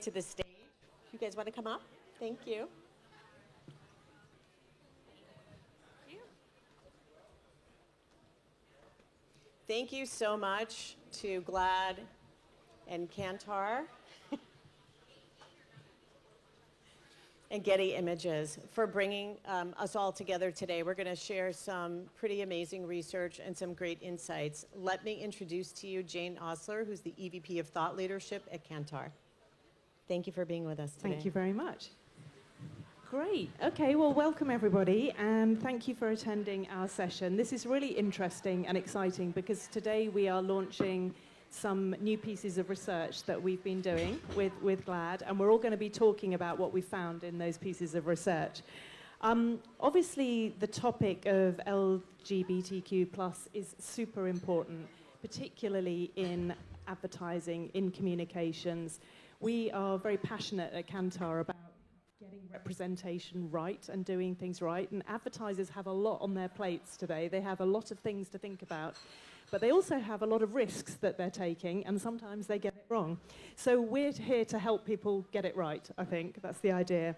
to the stage. You guys want to come up? Thank you. Thank you so much to GLAAD and Kantar and Getty Images for bringing us all together today. We're going to share some pretty amazing research and some great insights. Let me introduce to you Jane Osler, who's the EVP of Thought Leadership at Kantar. Thank you for being with us today. Thank you very much. Great. Okay, well, welcome everybody, and thank you for attending our session. This is really interesting and exciting because today we are launching some new pieces of research that we've been doing with GLAAD, and we're all going to be talking about what we found in those pieces of research. Obviously, the topic of LGBTQ+ is super important, particularly in advertising, in communications. We are very passionate at Kantar about getting representation right and doing things right, and advertisers have a lot on their plates today. They have a lot of things to think about, but they also have a lot of risks that they're taking, and sometimes they get it wrong. So we're here to help people get it right, I think. That's the idea.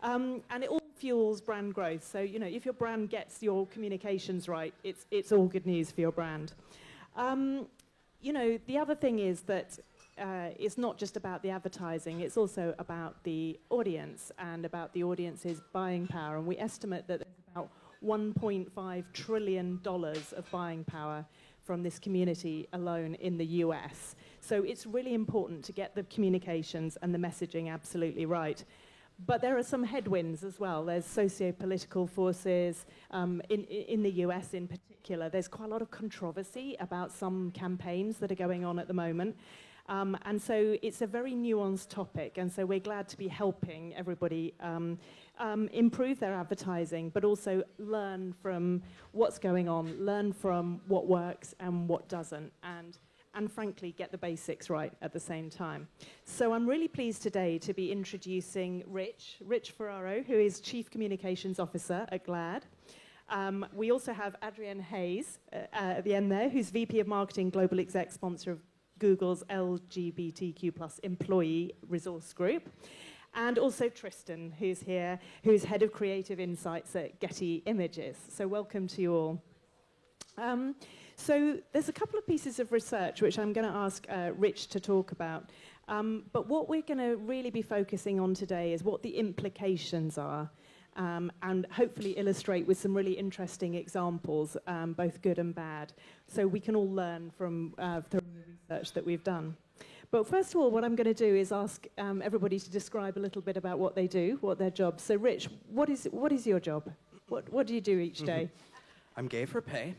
And it all fuels brand growth. So, you know, if your brand gets your communications right, it's all good news for your brand. You know, the other thing is that it's not just about the advertising, it's also about the audience and about the audience's buying power. And we estimate that there's about $1.5 trillion of buying power from this community alone in the US. So it's really important to get the communications and the messaging absolutely right. But there are some headwinds as well. There's socio-political forces in the US in particular. There's quite a lot of controversy about some campaigns that are going on at the moment. And so it's a very nuanced topic, and so we're glad to be helping everybody improve their advertising, but also learn from what's going on, learn from what works and what doesn't, and frankly, get the basics right at the same time. So I'm really pleased today to be introducing Rich Ferraro, who is Chief Communications Officer at GLAAD. We also have Adrienne Hayes at the end there, who's VP of Marketing, Global Exec Sponsor of Google's LGBTQ+ Employee Resource Group. And also Tristan, who's here, who's Head of Creative Insights at Getty Images. So welcome to you all. So there's a couple of pieces of research which I'm going to ask Rich to talk about. But what we're going to really be focusing on today is what the implications are, and hopefully illustrate with some really interesting examples, both good and bad, so we can all learn from the research that we've done. But first of all, what I'm going to do is ask everybody to describe a little bit about what they do, what their job. So Rich, what is your job? What do you do each day? I'm gay for pay.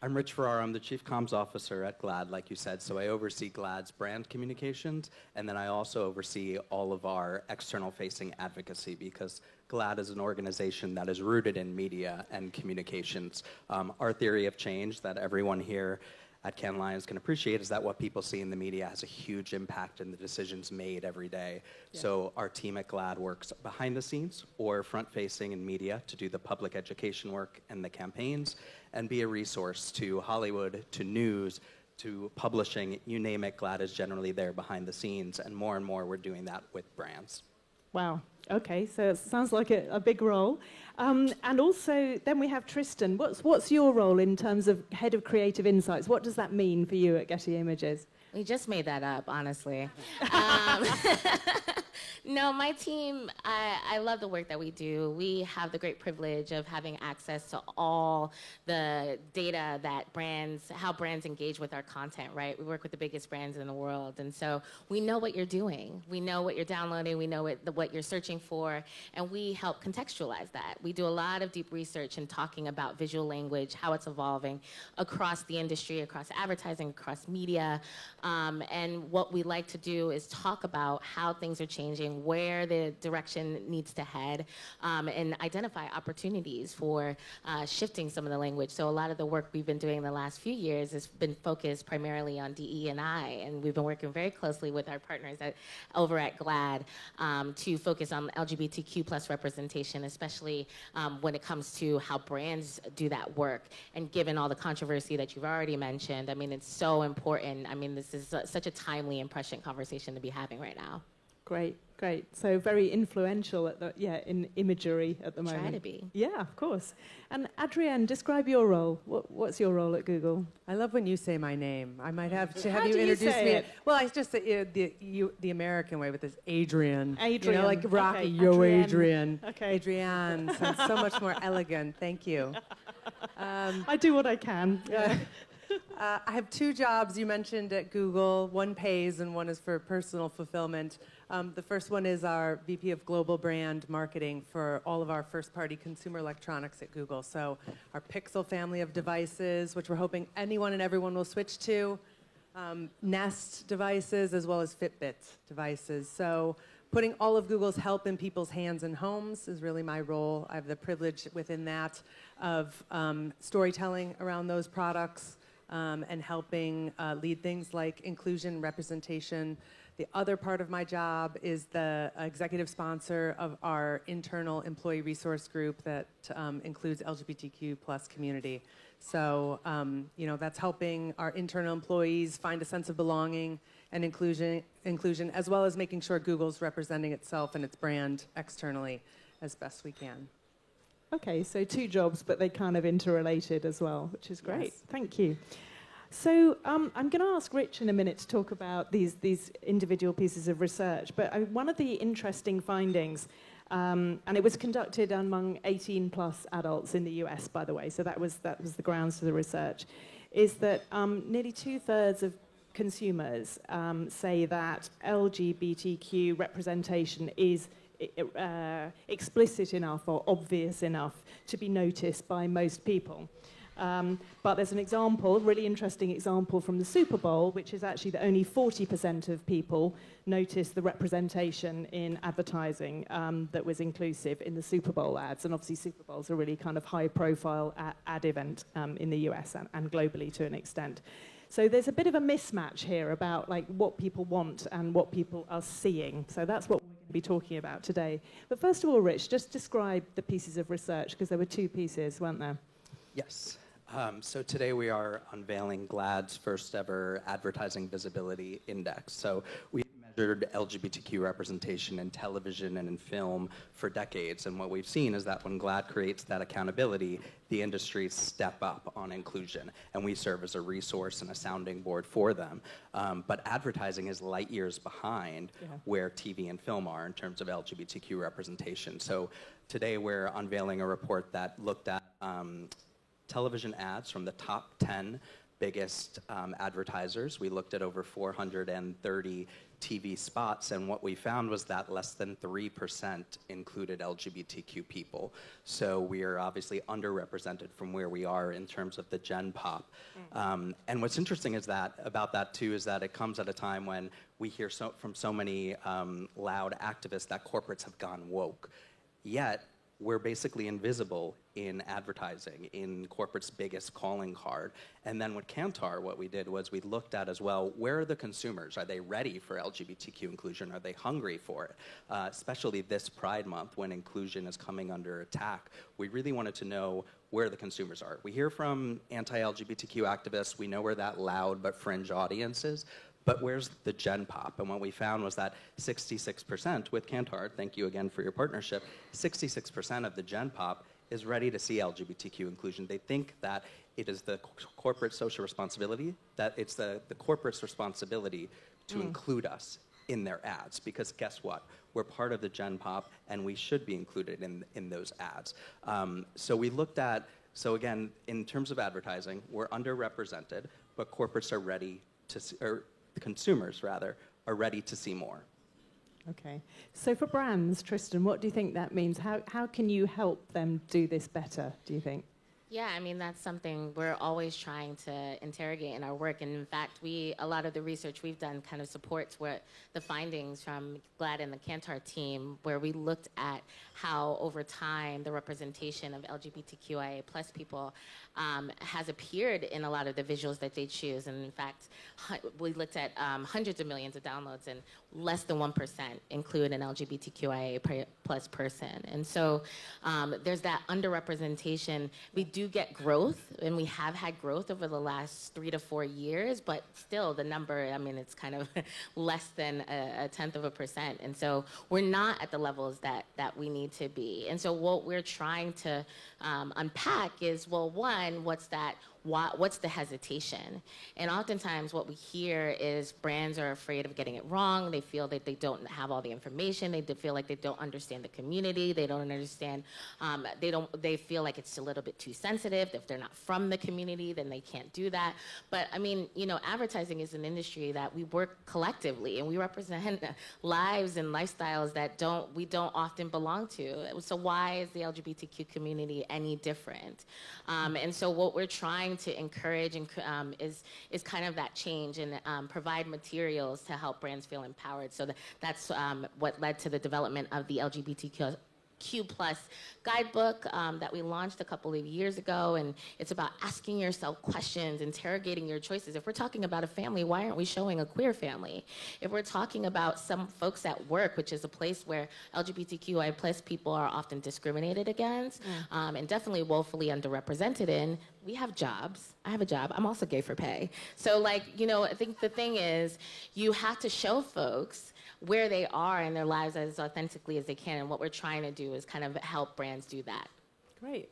I'm Rich Ferraro. I'm the Chief Comms Officer at GLAAD, like you said. So I oversee GLAAD's brand communications, and then I also oversee all of our external-facing advocacy, because GLAAD is an organization that is rooted in media and communications. Our theory of change that everyone here at Cannes Lions can appreciate is that what people see in the media has a huge impact in the decisions made every day. Yeah. So our team at GLAAD works behind the scenes or front-facing in media to do the public education work and the campaigns, and be a resource to Hollywood, to news, to publishing, you name it. GLAAD is generally there behind the scenes, and more we're doing that with brands. Wow. Okay, so it sounds like a big role. And also, then we have Tristan. What's your role in terms of Head of Creative Insights? What does that mean for you at Getty Images? We just made that up, honestly. No, my team, I love the work that we do. We have the great privilege of having access to all the data that how brands engage with our content, right? We work with the biggest brands in the world, and so we know what you're doing. We know what you're downloading. We know what you're searching for, and we help contextualize that. We do a lot of deep research in talking about visual language, how it's evolving across the industry, across advertising, across media, and what we like to do is talk about how things are changing messaging, where the direction needs to head, and identify opportunities for shifting some of the language. So a lot of the work we've been doing in the last few years has been focused primarily on DE&I, and we've been working very closely with our partners over at GLAAD to focus on LGBTQ plus representation, especially when it comes to how brands do that work. And given all the controversy that you've already mentioned, I mean, it's so important. I mean, this is such a timely and prescient conversation to be having right now. Great, great. So very influential in imagery at the moment. Try to be. Yeah, of course. And Adrienne, describe your role. What's your role at Google? I love when you say my name. I might have to have How you do you introduce say me. it? Well, I just the American way with this Adrian. Adrian. You know, like Rocky, Okay, yo, Adrienne. Adrian. Okay. Adrienne sounds so much more elegant. Thank you. I do what I can. Yeah. I have 2 jobs you mentioned at Google. One pays and one is for personal fulfillment. The first one is our VP of Global Brand Marketing for all of our first-party consumer electronics at Google. So our Pixel family of devices, which we're hoping anyone and everyone will switch to, Nest devices, as well as Fitbit devices. So putting all of Google's help in people's hands and homes is really my role. I have the privilege within that of storytelling around those products, and helping lead things like inclusion, representation. The other part of my job is the executive sponsor of our internal employee resource group that includes LGBTQ plus community. So, that's helping our internal employees find a sense of belonging and inclusion, as well as making sure Google's representing itself and its brand externally as best we can. Okay, so 2 jobs, but they kind of interrelated as well, which is great. Yes. Thank you. So I'm going to ask Rich in a minute to talk about these individual pieces of research. But one of the interesting findings, and it was conducted among 18-plus adults in the US, by the way, so that was the grounds for the research, is that nearly 2/3 of consumers say that LGBTQ representation is explicit enough or obvious enough to be noticed by most people. But there's an example, really interesting example from the Super Bowl, which is actually that only 40% of people noticed the representation in advertising that was inclusive in the Super Bowl ads. And obviously Super Bowl's a really kind of high-profile ad event in the US and globally to an extent. So there's a bit of a mismatch here about like what people want and what people are seeing. So that's what we're going to be talking about today. But first of all, Rich, just describe the pieces of research, because there were 2 pieces, weren't there? Yes. So today we are unveiling GLAAD's first ever advertising visibility index. So we measured LGBTQ representation in television and in film for decades. And what we've seen is that when GLAAD creates that accountability, the industries step up on inclusion. And we serve as a resource and a sounding board for them. But advertising is light years behind where TV and film are in terms of LGBTQ representation. So today we're unveiling a report that looked at television ads from the top 10 biggest advertisers. We looked at over 430 TV spots, and what we found was that less than 3% included LGBTQ people. So we are obviously underrepresented from where we are in terms of the Gen Pop. And what's interesting is that about that too is that it comes at a time when we hear from so many loud activists that corporates have gone woke. Yet we're basically invisible in advertising, in corporate's biggest calling card. And then with Kantar, what we did was we looked at as well, where are the consumers? Are they ready for LGBTQ inclusion? Are they hungry for it? Especially this Pride Month, when inclusion is coming under attack, we really wanted to know where the consumers are. We hear from anti-LGBTQ activists. We know where that loud but fringe audience is. But where's the Gen Pop? And what we found was that 66% with Kantar, thank you again for your partnership, 66% of the Gen Pop is ready to see LGBTQ inclusion. They think that it is the corporate social responsibility, that it's the corporate's responsibility to include us in their ads. Because guess what? We're part of the Gen Pop, and we should be included in those ads. So we looked at, so again, in terms of advertising, we're underrepresented, but corporates are ready to see, or the consumers, rather, are ready to see more. Okay. So for brands, Tristan, what do you think that means? How can you help them do this better, do you think? Yeah, I mean, that's something we're always trying to interrogate in our work. And in fact, a lot of the research we've done kind of supports what the findings from GLAAD and the Kantar team, where we looked at how over time the representation of LGBTQIA plus people has appeared in a lot of the visuals that they choose. And in fact, we looked at hundreds of millions of downloads, and less than 1% include an LGBTQIA plus person. And so there's that underrepresentation. We do get growth, and we have had growth over the last 3 to 4 years, but still the number, I mean, it's kind of less than a tenth of a percent. And so we're not at the levels that we need to be. And so what we're trying to unpack is, well, one, what's the hesitation? And oftentimes what we hear is brands are afraid of getting it wrong. They feel that they don't have all the information. They feel like they don't understand the community. They don't understand, they feel like it's a little bit too sensitive. If they're not from the community, then they can't do that. But I mean, you know, advertising is an industry that we work collectively, and we represent lives and lifestyles that we don't often belong to. So why is the LGBTQ community any different? And so what we're trying to encourage is kind of that change, and provide materials to help brands feel empowered. So that's what led to the development of the LGBTQ plus guidebook that we launched a couple of years ago, and it's about asking yourself questions, interrogating your choices. If we're talking about a family, why aren't we showing a queer family? If we're talking about some folks at work, which is a place where LGBTQI plus people are often discriminated against, and definitely woefully underrepresented in, we have jobs. I have a job. I'm also gay for pay. So, like, you know, I think the thing is, you have to show folks where they are in their lives as authentically as they can. And what we're trying to do is kind of help brands do that. Great.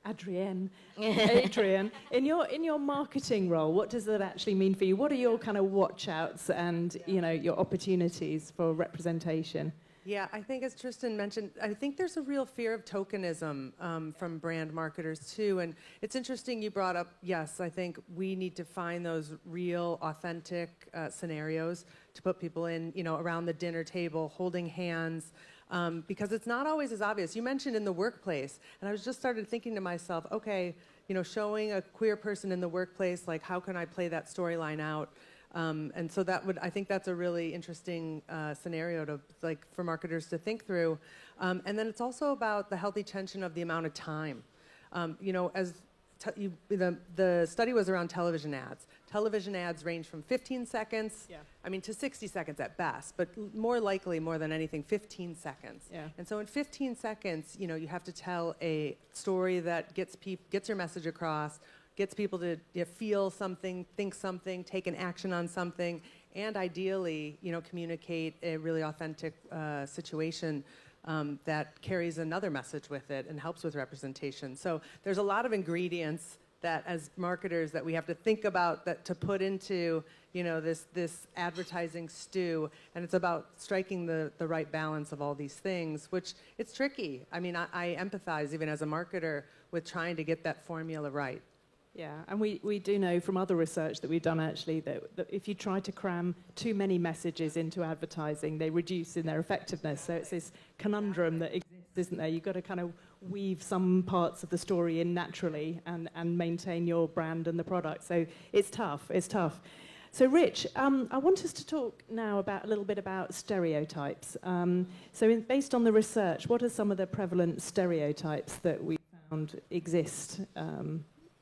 Adrienne, in your marketing role, what does that actually mean for you? What are your kind of watch outs and, you know, your opportunities for representation? Yeah, I think as Tristan mentioned, I think there's a real fear of tokenism from brand marketers too. And it's interesting you brought up, yes, I think we need to find those real, authentic scenarios to put people in, you know, around the dinner table, holding hands, because it's not always as obvious. You mentioned in the workplace, and I was just started thinking to myself, okay, you know, showing a queer person in the workplace, like how can I play that storyline out? And so I think that's a really interesting scenario for marketers to think through. And then it's also about the healthy tension of the amount of time. You know, the study was around television ads. Television ads range from 15 seconds, to 60 seconds at best, but more likely, more than anything, 15 seconds. Yeah. And so in 15 seconds, you know, you have to tell a story that gets your message across, gets people to feel something, think something, take an action on something, and ideally, you know, communicate a really authentic situation that carries another message with it and helps with representation. So there's a lot of ingredients that, as marketers, that we have to think about that to put into, you know, this advertising stew, and it's about striking the right balance of all these things, which it's tricky. I mean, I empathize even as a marketer with trying to get that formula right. Yeah, and we do know from other research that we've done actually that if you try to cram too many messages into advertising, they reduce in their effectiveness. So it's this conundrum that exists, isn't there? You've got to kind of weave some parts of the story in naturally and maintain your brand and the product. So it's tough. So Rich, I want us to talk now a little bit about stereotypes. Based on the research, what are some of the prevalent stereotypes that we found exist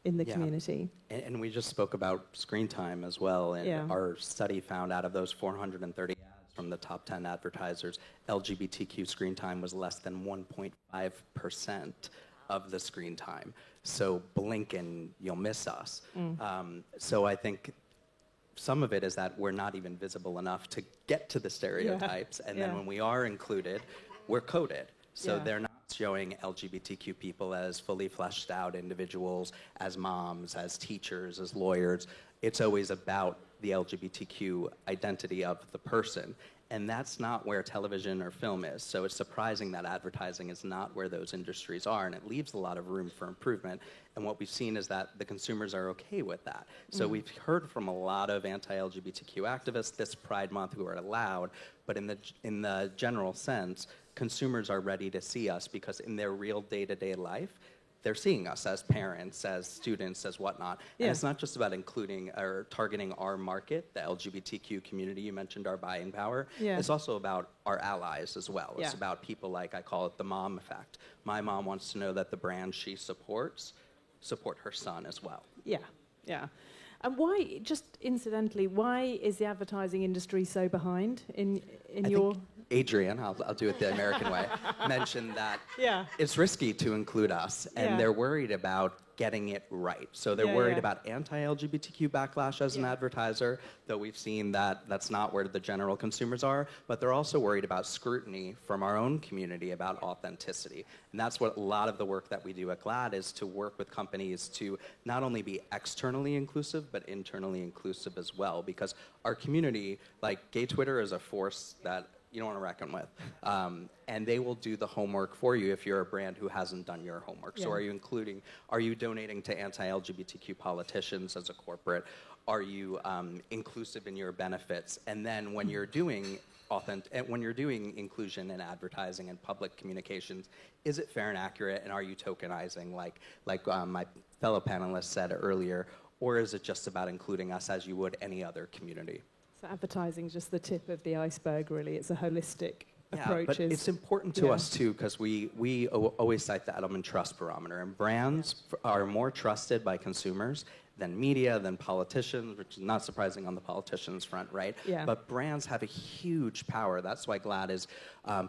in the community? And we just spoke about screen time as well, and our study found out of those 430 ads from the top 10 advertisers, LGBTQ screen time was less than 1.5% of the screen time. So blink and you'll miss us. So I think some of it is that we're not even visible enough to get to the stereotypes, and then when we are included, we're coded. So they're not showing LGBTQ people as fully fleshed out individuals, as moms, as teachers, as lawyers. It's always about the LGBTQ identity of the person. And that's not where television or film is. So it's surprising that advertising is not where those industries are, and it leaves a lot of room for improvement. And what we've seen is that the consumers are okay with that. So we've heard from a lot of anti-LGBTQ activists this Pride Month who are loud, but in the general sense, consumers are ready to see us because in their real day-to-day life, they're seeing us as parents, as students, as whatnot. Yeah. And it's not just about including or targeting our market, the LGBTQ community. You mentioned our buying power. Yeah. It's also about our allies as well. It's Yeah. about people like, I call it the mom effect. My mom wants to know that the brand she supports support her son as well. Yeah, yeah. And why, just incidentally, why is the advertising industry so behind in I your... think Adrian, I'll do it the American way, mentioned that Yeah. it's risky to include us, and Yeah. they're worried about getting it right. So they're Yeah, worried yeah. about anti-LGBTQ backlash as an Yeah. advertiser, though we've seen that that's not where the general consumers are, but they're also worried about scrutiny from our own community about authenticity. And that's what a lot of the work that we do at GLAAD is to work with companies to not only be externally inclusive, but internally inclusive as well, because our community, like gay Twitter is a force that you don't want to reckon with. And they will do the homework for you if you're a brand who hasn't done your homework. So Yeah. are you donating to anti-LGBTQ politicians as a corporate? Are you inclusive in your benefits? And then when you're doing inclusion in advertising and public communications, is it fair and accurate? And are you tokenizing like my fellow panelists said earlier? Or is it just about including us as you would any other community? So advertising is just the tip of the iceberg, really. It's a holistic approach. But it's important to us too, because we always cite the Edelman Trust Barometer, and brands are more trusted by consumers than media, than politicians, which is not surprising on the politicians' front, right? Yeah. But brands have a huge power. That's why GLAAD is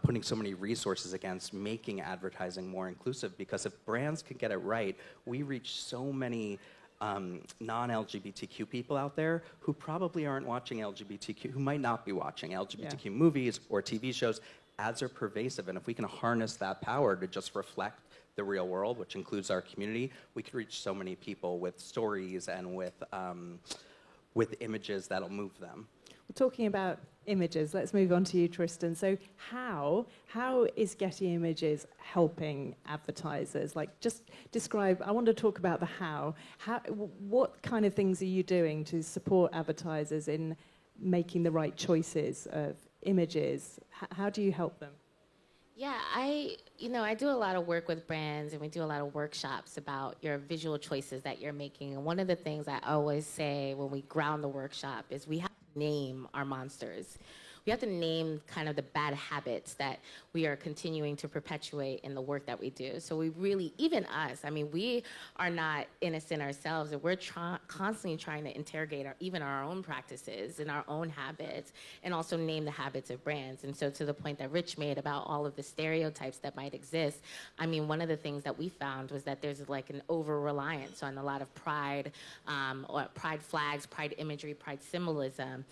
putting so many resources against making advertising more inclusive, because if brands can get it right, we reach so many non-LGBTQ people out there who probably aren't watching LGBTQ, who might not be watching LGBTQ movies or TV shows. Ads are pervasive, and if we can harness that power to just reflect the real world, which includes our community, we could reach so many people with stories and with images that'll move them. We're talking about images. Let's move on to you, Tristan. So how is Getty Images helping advertisers? Like, just describe, I want to talk about the how. What kind of things are you doing to support advertisers in making the right choices of images? How do you help them? Yeah, I do a lot of work with brands, and we do a lot of workshops about your visual choices that you're making. And one of the things I always say when we ground the workshop is we have to name our monsters. We have to name kind of the bad habits that we are continuing to perpetuate in the work that we do. So we really, even us, I mean, we are not innocent ourselves, and we're constantly trying to interrogate even our own practices and our own habits, and also name the habits of brands. And so to the point that Rich made about all of the stereotypes that might exist, I mean, one of the things that we found was that there's like an over-reliance on a lot of pride, or pride flags, pride imagery, pride symbolism,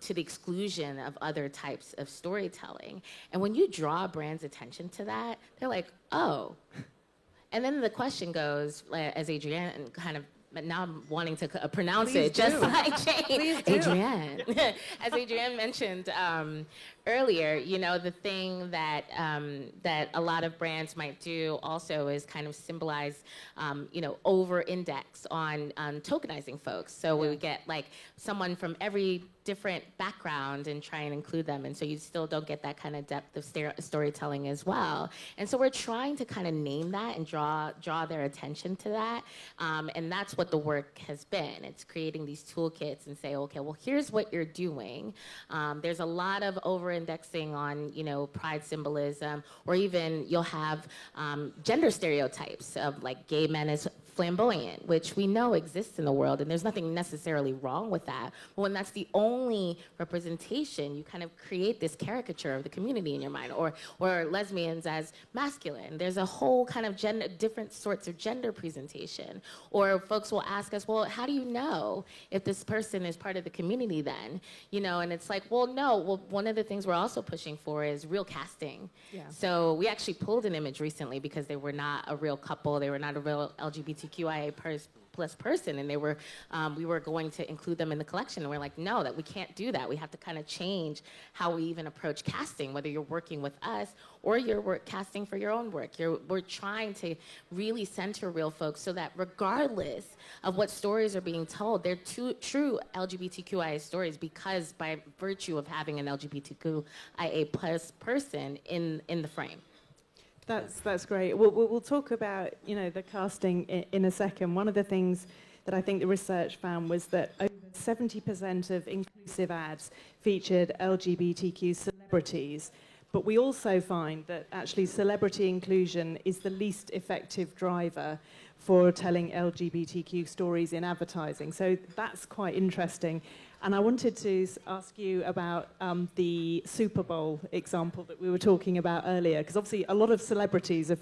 to the exclusion of other types of storytelling. And when you draw a brand's attention to that, they're like, oh. And then the question goes, as Adrienne kind of, now I'm wanting to pronounce Please it just do. like Jane. Please do. Adrienne. As Adrienne mentioned earlier, the thing that that a lot of brands might do also is kind of symbolize, over-index on tokenizing folks. So we would get like someone from every different background and try and include them, and so you still don't get that kind of depth of storytelling as well. And so we're trying to kind of name that and draw their attention to that, and that's what the work has been. It's creating these toolkits and say, okay, well, here's what you're doing. There's a lot of over-indexing on, pride symbolism, or even you'll have gender stereotypes of like gay men as flamboyant, which we know exists in the world, and there's nothing necessarily wrong with that. But when that's the only representation, you kind of create this caricature of the community in your mind, or lesbians as masculine. There's a whole kind of different sorts of gender presentation. Or folks will ask us, well, how do you know if this person is part of the community then? And it's like, well, no. Well, one of the things we're also pushing for is real casting. Yeah. So we actually pulled an image recently because they were not a real couple. They were not a real LGBTQIA plus person, and we were going to include them in the collection, and we're like, no, that we can't do that. We have to kind of change how we even approach casting, whether you're working with us or you're casting for your own work. We're trying to really center real folks so that regardless of what stories are being told, they're true LGBTQIA stories, because by virtue of having an LGBTQIA plus person in the frame. That's great. We'll talk about, you know, the casting in a second. One of the things that I think the research found was that over 70% of inclusive ads featured LGBTQ celebrities. But we also find that actually celebrity inclusion is the least effective driver for telling LGBTQ stories in advertising. So that's quite interesting. And I wanted to ask you about the Super Bowl example that we were talking about earlier, because obviously a lot of celebrities have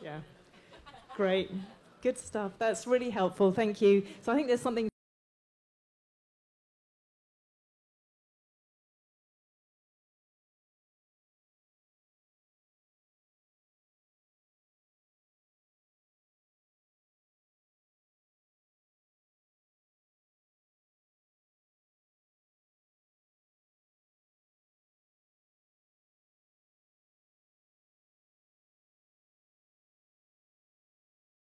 Yeah. Great. Good stuff. That's really helpful. Thank you. So I think there's something